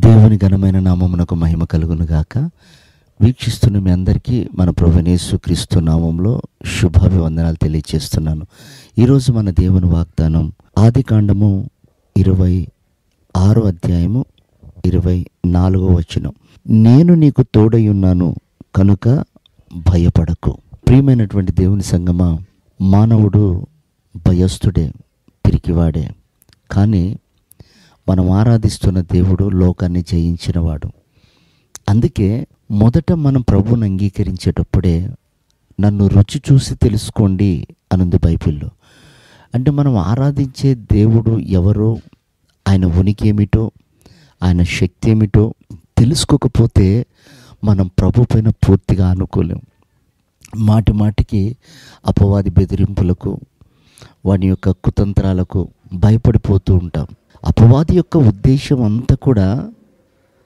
దేవుని ఘనమైన నామమునకు మహిమ కలుగును గాక. వీక్షిస్తున్న మీ అందరికీ మన ప్రభువైన యేసుక్రీస్తు నామంలో శుభాభివందనాలు తెలియజేస్తున్నాను. ఈరోజు మన దేవుని వాగ్దానం ఆదికాండము 26వ అధ్యాయము 24వ వచనం. నేను నీకు తోడై ఉన్నాను కనుక భయపడకు. ప్రియమైనటువంటి దేవుని సంగమా, మానవుడు భయస్థుడే, పిరికివాడే. కానీ మనం ఆరాధిస్తున్న దేవుడు లోకాన్ని జయించినవాడు. అందుకే మొదట మనం ప్రభువుని అంగీకరించేటప్పుడే నన్ను రుచి చూసి తెలుసుకోండి అనుంది బైబిల్లో. అంటే మనం ఆరాధించే దేవుడు ఎవరో, ఆయన ఉనికి ఏమిటో, ఆయన శక్తి ఏమిటో తెలుసుకోకపోతే మనం ప్రభు పైన పూర్తిగా ఆనుకోలేం. మాటి మాటికి అపవాది బెదిరింపులకు, వాని యొక్క కుతంత్రాలకు భయపడిపోతూ ఉంటాం. అపవాది యొక్క ఉద్దేశం అంతా కూడా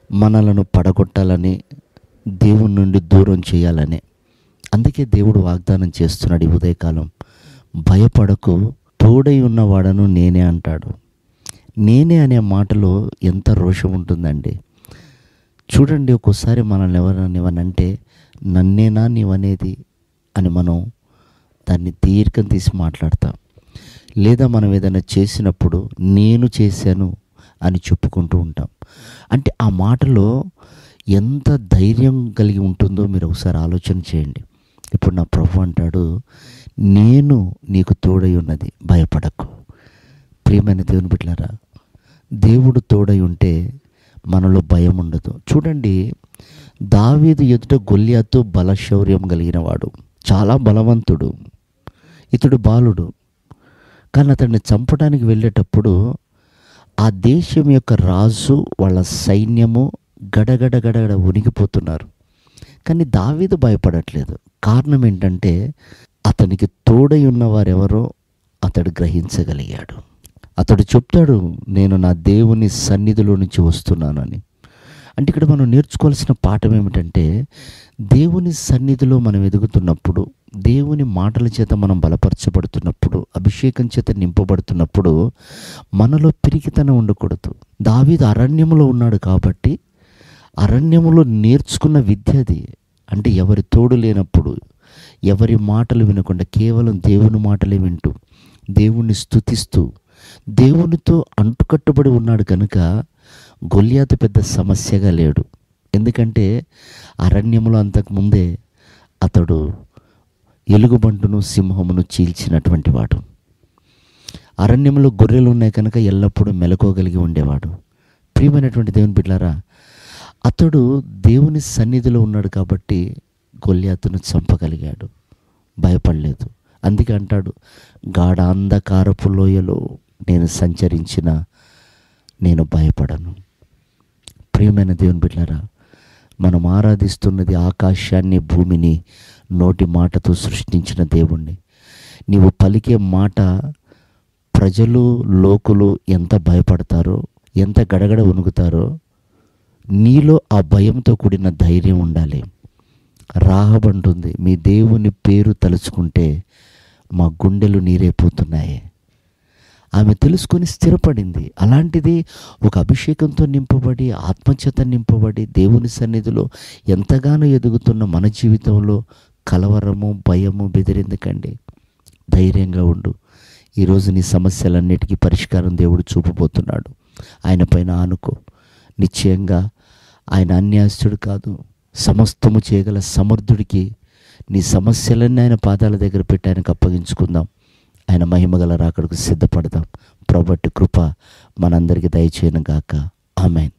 మనలను పడగొట్టాలని, దేవుని నుండి దూరం చేయాలని. అందుకే దేవుడు వాగ్దానం చేస్తున్నాడు ఈ ఉదయకాలం, భయపడకు, తోడై ఉన్నవాడను నేనే అంటాడు. నేనే అనే మాటలో ఎంత రోషం ఉంటుందండి. చూడండి, ఒక్కోసారి మనల్ని ఎవరనివనంటే నన్నేనా నీవనేది అని మనం దాన్ని దీర్ఘం తీసి మాట్లాడతాం. లేదా మనం ఏదైనా చేసినప్పుడు నేను చేశాను అని చెప్పుకుంటూ ఉంటాం. అంటే ఆ మాటలో ఎంత ధైర్యం కలిగి ఉంటుందో మీరు ఒకసారి ఆలోచన చేయండి. ఇప్పుడు నా ప్రభు అంటాడు, నేను నీకు తోడై ఉన్నది, భయపడకు. ప్రియమైన దేవుని బిడ్డలారా, దేవుడు తోడై ఉంటే మనలో భయం ఉండదు. చూడండి, దావీదు ఎదుట గొల్యాతు బలశౌర్యం కలిగిన వాడు, చాలా బలవంతుడు. ఇతడు బాలుడు. కానీ అతన్ని చంపడానికి వెళ్ళేటప్పుడు ఆ దేశం యొక్క రాజు, వాళ్ళ సైన్యము గడగడ ఉనికిపోతున్నారు. కానీ దావీదు భయపడట్లేదు. కారణం ఏంటంటే అతనికి తోడై ఉన్నవారెవరో అతడు గ్రహించగలిగాడు. అతడు చెప్తాడు, నేను నా దేవుని సన్నిధిలో నుంచి వస్తున్నాను అని. అంటే ఇక్కడ మనం నేర్చుకోవాల్సిన పాఠం ఏమిటంటే, దేవుని సన్నిధిలో మనం ఎదుగుతున్నప్పుడు, దేవుని మాటల చేత మనం బలపరచబడుతున్నప్పుడు, అభిషేకం చేత నింపబడుతున్నప్పుడు మనలో పిరికితనం ఉండకూడదు. దావీదు అరణ్యములో ఉన్నాడు కాబట్టి అరణ్యములో నేర్చుకున్న విద్య అది. అంటే ఎవరి తోడు లేనప్పుడు, ఎవరి మాటలు వినకుండా కేవలం దేవుని మాటలే వింటూ, దేవుణ్ణి స్తుతిస్తూ, దేవునితో అంటుకట్టుబడి ఉన్నాడు కనుక గొల్యాతు పెద్ద సమస్యగా లేడు. ఎందుకంటే అరణ్యములో అంతకుముందే అతడు ఎలుగుబంటును, సింహమును చీల్చినటువంటి వాడు. అరణ్యంలో గొర్రెలు ఉన్నాయి కనుక ఎల్లప్పుడూ మెలకువగలిగి ఉండేవాడు. ప్రియమైనటువంటి దేవుని బిడ్డలారా, అతడు దేవుని సన్నిధిలో ఉన్నాడు కాబట్టి గొల్యాతును చంపగలిగాడు, భయపడలేదు. అందుకే అంటాడు, గాఢాంధకారపు లోయలో నేను సంచరించిన నేను భయపడను. ప్రియమైన దేవుని బిడ్డలారా, మనం ఆరాధిస్తున్నది ఆకాశాన్ని, భూమిని నోటి మాటతో సృష్టించిన దేవుణ్ణి. నీవు పలికే మాట ప్రజలు, లోకులు ఎంత భయపడతారో, ఎంత గడగడ వణుకుతారో, నీలో ఆ భయంతో కూడిన ధైర్యం ఉండాలి. రాహబు అంటుంది, మీ దేవుని పేరు తలుచుకుంటే మా గుండెలు నీరైపోతున్నాయి. ఆమె తెలుసుకొని స్థిరపడింది. అలాంటిది ఒక అభిషేకంతో నింపబడి, ఆత్మచేత నింపబడి, దేవుని సన్నిధిలో ఎంతగానో ఎదుగుతున్న మన జీవితంలో కలవరము, భయము, బెదిరెందుకండి? ధైర్యంగా ఉండు. ఈరోజు నీ సమస్యలన్నిటికీ పరిష్కారం దేవుడు చూపబోతున్నాడు. ఆయన పైన ఆనుకో. నిశ్చయంగా ఆయన అన్యాయస్తుడు కాదు, సమస్తము చేయగల సమర్థుడికి నీ సమస్యలన్నీ ఆయన పాదాల దగ్గర పెట్టి ఆయనకు అప్పగించుకుందాం. ఆయన మహిమగల రాకడకు సిద్ధపడదాం. ప్రభువటి కృప మనందరికీ దయచేయను గాక. ఆమేన్.